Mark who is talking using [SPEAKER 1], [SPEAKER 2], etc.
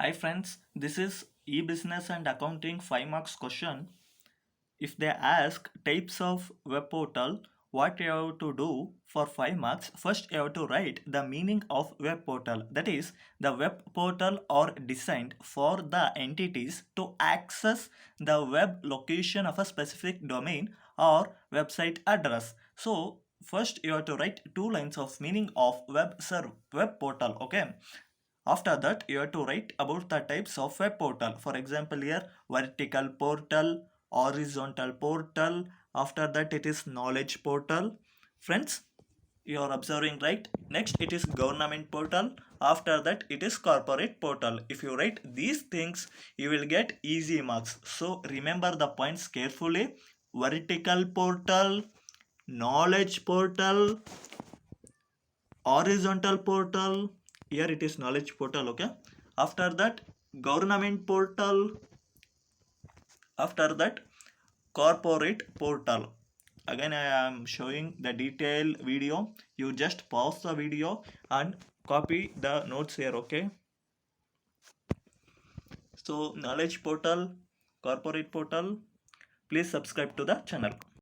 [SPEAKER 1] Hi friends, this is e-business and accounting 5 marks question. If they ask types of web portal, what you have to do for 5 marks? First you have to write the meaning of web portal. That is, the web portal are designed for the entities to access the web location of a specific domain or website address. So first you have to write 2 lines of meaning of web portal. Okay, after that, you have to write about the types of web portal. For example, here vertical portal, horizontal portal. After that, it is knowledge portal. Friends, you are observing right. Next, it is government portal. After that, it is corporate portal. If you write these things, you will get easy marks. So remember the points carefully. Vertical portal, knowledge portal, horizontal portal, here it is knowledge portal. Okay, after that government portal, after that corporate portal. Again I am showing the detailed video, you just pause the video and copy the notes here. Okay, so knowledge portal, corporate portal, please subscribe to the channel.